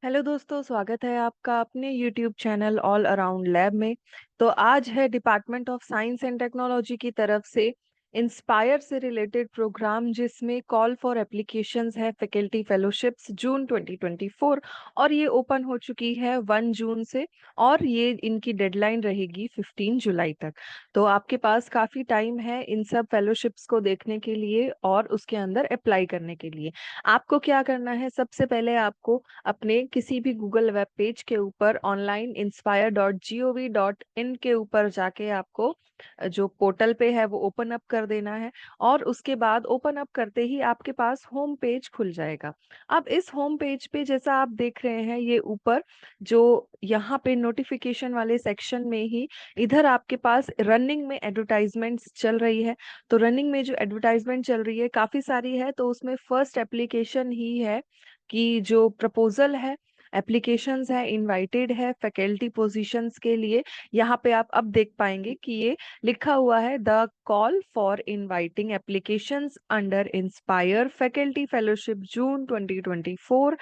Hello दोस्तों, स्वागत है आपका अपने YouTube channel all around lab में। तो आज है department of science and technology की तरफ से इंस्पायर से रिलेटेड प्रोग्राम, जिसमें कॉल फॉर एप्लीकेशंस है फैकल्टी फेलोशिप्स जून 2024। और ये ओपन हो चुकी है 1 जून से, और ये इनकी डेडलाइन रहेगी 15 जुलाई तक। तो आपके पास काफ़ी टाइम है इन सब फेलोशिप्स को देखने के लिए और उसके अंदर अप्लाई करने के लिए। आपको क्या करना है, सबसे पहले आपको अपने किसी भी गूगल वेब पेज के ऊपर ऑनलाइन inspire.gov.in के ऊपर जाके आपको जो पोर्टल पे है वो ओपन अप कर देना है। और उसके बाद ओपन अप करते ही आपके पास होम पेज खुल जाएगा। अब इस होम पेज पे जैसा आप देख रहे हैं, ये ऊपर जो यहाँ पे नोटिफिकेशन वाले सेक्शन में ही इधर आपके पास रनिंग में एडवर्टाइजमेंट्स चल रही है। तो रनिंग में जो एडवर्टाइजमेंट चल रही है काफी सारी है, तो उसमें फर्स्ट एप्लीकेशन ही है कि जो प्रपोजल है, एप्लीकेशंस है, इनवाइटेड है फैकल्टी पोजीशंस के लिए। यहाँ पे आप अब देख पाएंगे कि ये लिखा हुआ है, the call for inviting applications under INSPIRE faculty fellowship June 2024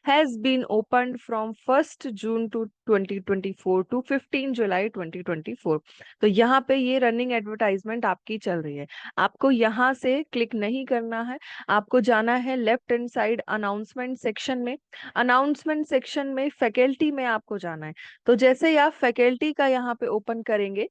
has been opened from 1 June to 2024 to 15 July 2024। तो यहाँ पे ये रनिंग एडवर्टाइजमेंट आपकी चल रही है। आपको यहाँ से क्लिक नहीं करना है, आपको जाना है left hand side announcement section में। अनाउंसमेंट सेक्शन में फैकल्टी में आपको जाना है। तो जैसे ही आप फैकल्टी का यहाँ पे ओपन करेंगे,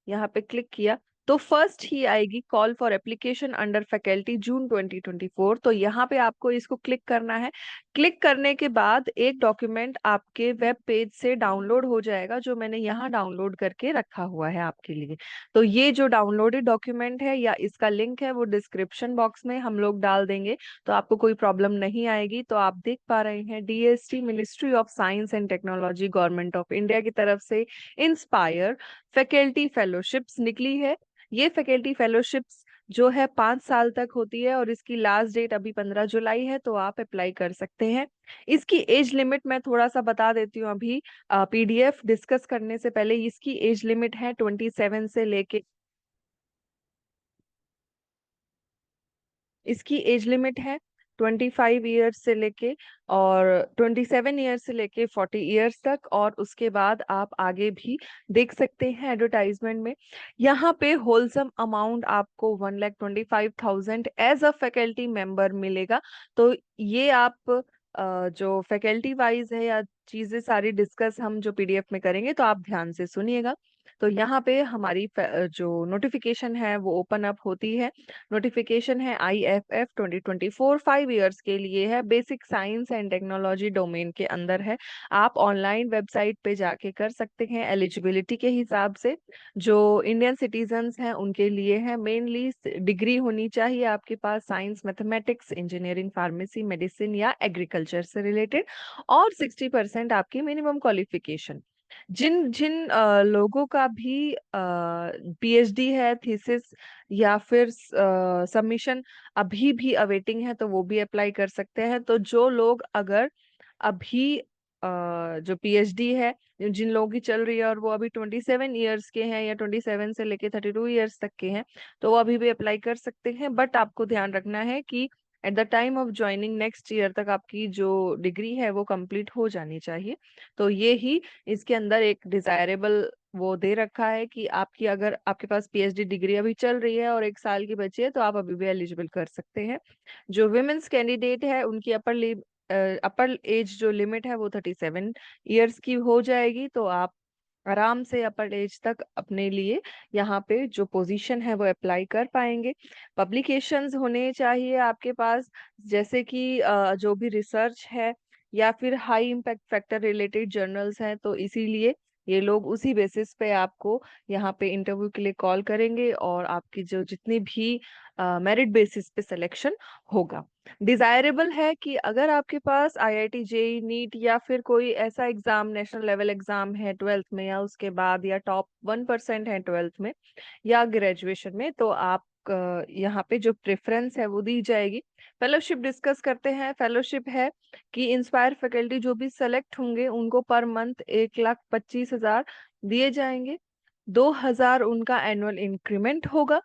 यहाँ पे क्लिक किया, तो फर्स्ट ही आएगी call for application under faculty June 2024। तो यहाँ पे आपको इसको क्लिक करना है। क्लिक करने के बाद एक डॉक्यूमेंट आपके वेब पेज से डाउनलोड हो जाएगा, जो मैंने यहाँ डाउनलोड करके रखा हुआ है आपके लिए। तो ये जो डाउनलोडेड डॉक्यूमेंट है या इसका लिंक है वो डिस्क्रिप्शन बॉक्स में हम लोग डाल देंगे, तो आपको कोई प्रॉब्लम नहीं आएगी। तो आप देख पा रहे हैं, DST ministry of science and technology government of India की तरफ से इंस्पायर फैकल्टी फेलोशिप्स निकली है। ये फैकल्टी फेलोशिप्स जो है 5 साल तक होती है, और इसकी लास्ट डेट अभी 15 जुलाई है, तो आप अप्लाई कर सकते हैं। इसकी एज लिमिट मैं थोड़ा सा बता देती हूँ अभी, पीडीएफ डिस्कस करने से पहले। इसकी एज लिमिट है 27 से लेके, इसकी एज लिमिट है 25 ईयर्स से लेके, और 27 ईयर्स से लेके 40 ईयर्स तक। और उसके बाद आप आगे भी देख सकते हैं एडवर्टाइजमेंट में। यहाँ पे होलसम अमाउंट आपको 1,25,000 एज अ फैकल्टी मेंबर मिलेगा। तो ये आप जो फैकल्टी वाइज है या चीजें सारी डिस्कस हम जो पीडीएफ में करेंगे, तो आप ध्यान से सुनिएगा। तो यहाँ पे हमारी जो नोटिफिकेशन है वो ओपन अप होती है। नोटिफिकेशन है IFF 2024, 5 ईयर्स के लिए है, basic science and technology domain के अंदर है। आप ऑनलाइन वेबसाइट पे जाके कर सकते हैं एलिजिबिलिटी के हिसाब से। जो इंडियन सिटीजन्स हैं उनके लिए है, मेनली डिग्री होनी चाहिए आपके पास science, mathematics, engineering, pharmacy, medicine या एग्रीकल्चर से रिलेटेड, और 60% आपकी मिनिमम क्वालिफिकेशन। जिन जिन लोगों का भी पीएचडी है, थीसिस या फिर सबमिशन अभी भी अवेटिंग है, तो वो भी अप्लाई कर सकते हैं। तो जो लोग अगर अभी जो पीएचडी है, जिन लोगों की चल रही है और वो अभी 27 ईयर्स के हैं या 27 से लेके 32 ईयर्स तक के हैं, तो वो अभी भी अप्लाई कर सकते हैं। बट आपको ध्यान रखना है कि at the time of joining next year तक आपकी जो डिग्री है वो कंप्लीट हो जानी चाहिए। तो ये ही इसके अंदर एक डिजायरेबल वो दे रखा है कि आपकी, अगर आपके पास पीएचडी डिग्री अभी चल रही है और 1 साल की बची है, तो आप अभी भी एलिजिबल कर सकते हैं। जो विमेन्स कैंडिडेट है उनकी अपर एज जो लिमिट है वो 37 ईयर्स की हो जाएगी। तो आप आराम से अपर एज तक अपने लिए यहाँ पे जो पोजीशन है वो अप्लाई कर पाएंगे। पब्लिकेशंस होने चाहिए आपके पास, जैसे कि जो भी रिसर्च है या फिर high impact factor related journals हैं, तो इसीलिए ये लोग उसी बेसिस पे आपको यहाँ पे इंटरव्यू के लिए कॉल करेंगे, और आपकी जो जितनी भी मेरिट बेसिस पे सिलेक्शन होगा। डिजायरेबल है कि अगर आपके पास आईआईटी जेई नीट या फिर कोई ऐसा एग्जाम, नेशनल लेवल एग्जाम है 12th में या उसके बाद, या टॉप 1% है 12th में या ग्रेजुएशन में, तो आप यहाँ पे जो प्रेफरेंस है वो दी जाएगी। फेलोशिप डिस्कस करते हैं। फेलोशिप है कि इंस्पायर फैकल्टी जो भी सेलेक्ट होंगे उनको पर मंथ 1,25,000 दिए जाएंगे। 2,000 उनका एनुअल इंक्रीमेंट होगा।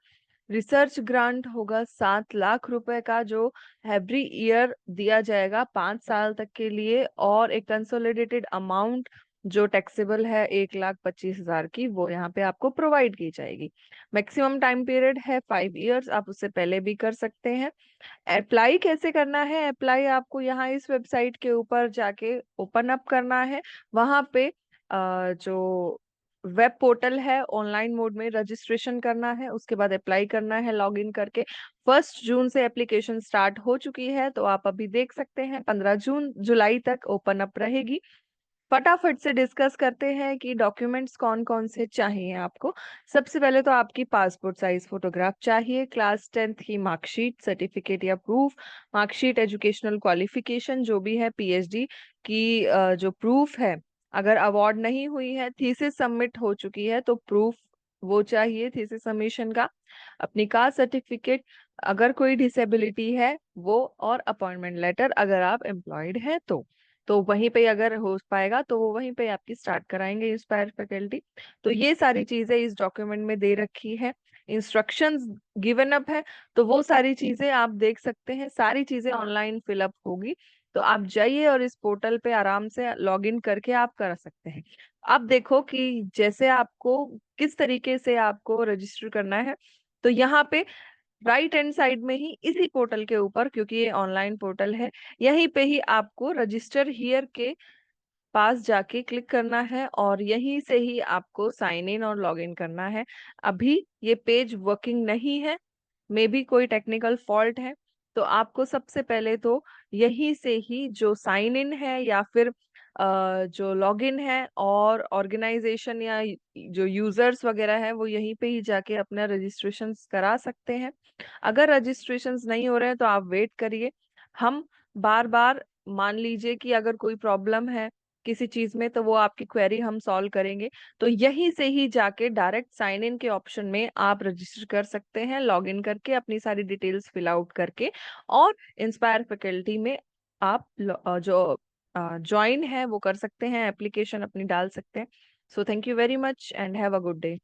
रिसर्च ग्रांट होगा 7 लाख रुपए का, जो एवरी ईयर दिया जाएगा 5 साल तक के लिए, और एक कंसोलिडेटेड अमाउंट जो टैक्सेबल है 1,25,000 की, वो यहाँ पे आपको प्रोवाइड की जाएगी। मैक्सिमम टाइम पीरियड है 5 इयर्स, आप उससे पहले भी कर सकते हैं। अप्लाई कैसे करना है? अप्लाई आपको यहाँ इस वेबसाइट के ऊपर जाके ओपन अप करना है। वहां पे जो वेब पोर्टल है, ऑनलाइन मोड में रजिस्ट्रेशन करना है, उसके बाद अप्लाई करना है लॉगिन करके। 1 जून से एप्लीकेशन स्टार्ट हो चुकी है, तो आप अभी देख सकते हैं 15 जून जुलाई तक ओपन अप रहेगी। फटाफट से डिस्कस करते हैं कि डॉक्यूमेंट्स कौन कौन से चाहिए आपको। सबसे पहले तो आपकी पासपोर्ट साइज फोटोग्राफ चाहिए, क्लास 10th की मार्कशीट, सर्टिफिकेट या प्रूफ, मार्कशीट, एजुकेशनल क्वालिफिकेशन जो भी है, पीएचडी की जो प्रूफ है, अगर अवार्ड नहीं हुई है, थीसिस सबमिट हो चुकी है तो प्रूफ वो चाहिए थीसिस सबमिशन का, अपनी कास्ट सर्टिफिकेट, अगर कोई डिसेबिलिटी है वो, और अपॉइंटमेंट लेटर अगर आप एम्प्लॉयड हैं तो वहीं पे अगर हो पाएगा तो वो वहीं पे आपकी स्टार्ट कराएंगे इंस्पायर फैकल्टी। तो ये सारी चीजें इस डॉक्यूमेंट में दे रखी है, इंस्ट्रक्शंस गिवन अप है, तो वो सारी चीजें आप देख सकते हैं, सारी चीजें ऑनलाइन फिलअप होगी। तो आप जाइए और इस पोर्टल पे आराम से लॉग इन करके आप कर सकते हैं। अब देखो कि जैसे आपको किस तरीके से आपको रजिस्टर करना है, तो यहाँ पे राइट हैंड साइड में ही इसी पोर्टल के ऊपर, क्योंकि ये ऑनलाइन पोर्टल है, यहीं पे ही आपको रजिस्टर हियर के पास जाके क्लिक करना है और यहीं से ही आपको साइन इन और लॉग इन करना है। अभी ये पेज वर्किंग नहीं है, मे बी कोई टेक्निकल फॉल्ट है, तो आपको सबसे पहले तो यहीं से ही जो साइन इन है या फिर जो लॉगिन है, और ऑर्गेनाइजेशन या जो यूजर्स वगैरह है वो यहीं पे ही जाके अपना रजिस्ट्रेशन करा सकते हैं। अगर रजिस्ट्रेशन नहीं हो रहे हैं तो आप वेट करिए, हम बार बार, मान लीजिए कि अगर कोई प्रॉब्लम है किसी चीज में, तो वो आपकी क्वेरी हम सॉल्व करेंगे। तो यहीं से ही जाके डायरेक्ट साइन इन के ऑप्शन में आप रजिस्टर कर सकते हैं, लॉग इन करके अपनी सारी डिटेल्स फिल आउट करके, और इंस्पायर फैकल्टी में आप जो ज्वाइन है वो कर सकते हैं, एप्लीकेशन अपनी डाल सकते हैं। So thank you very much and have a good day.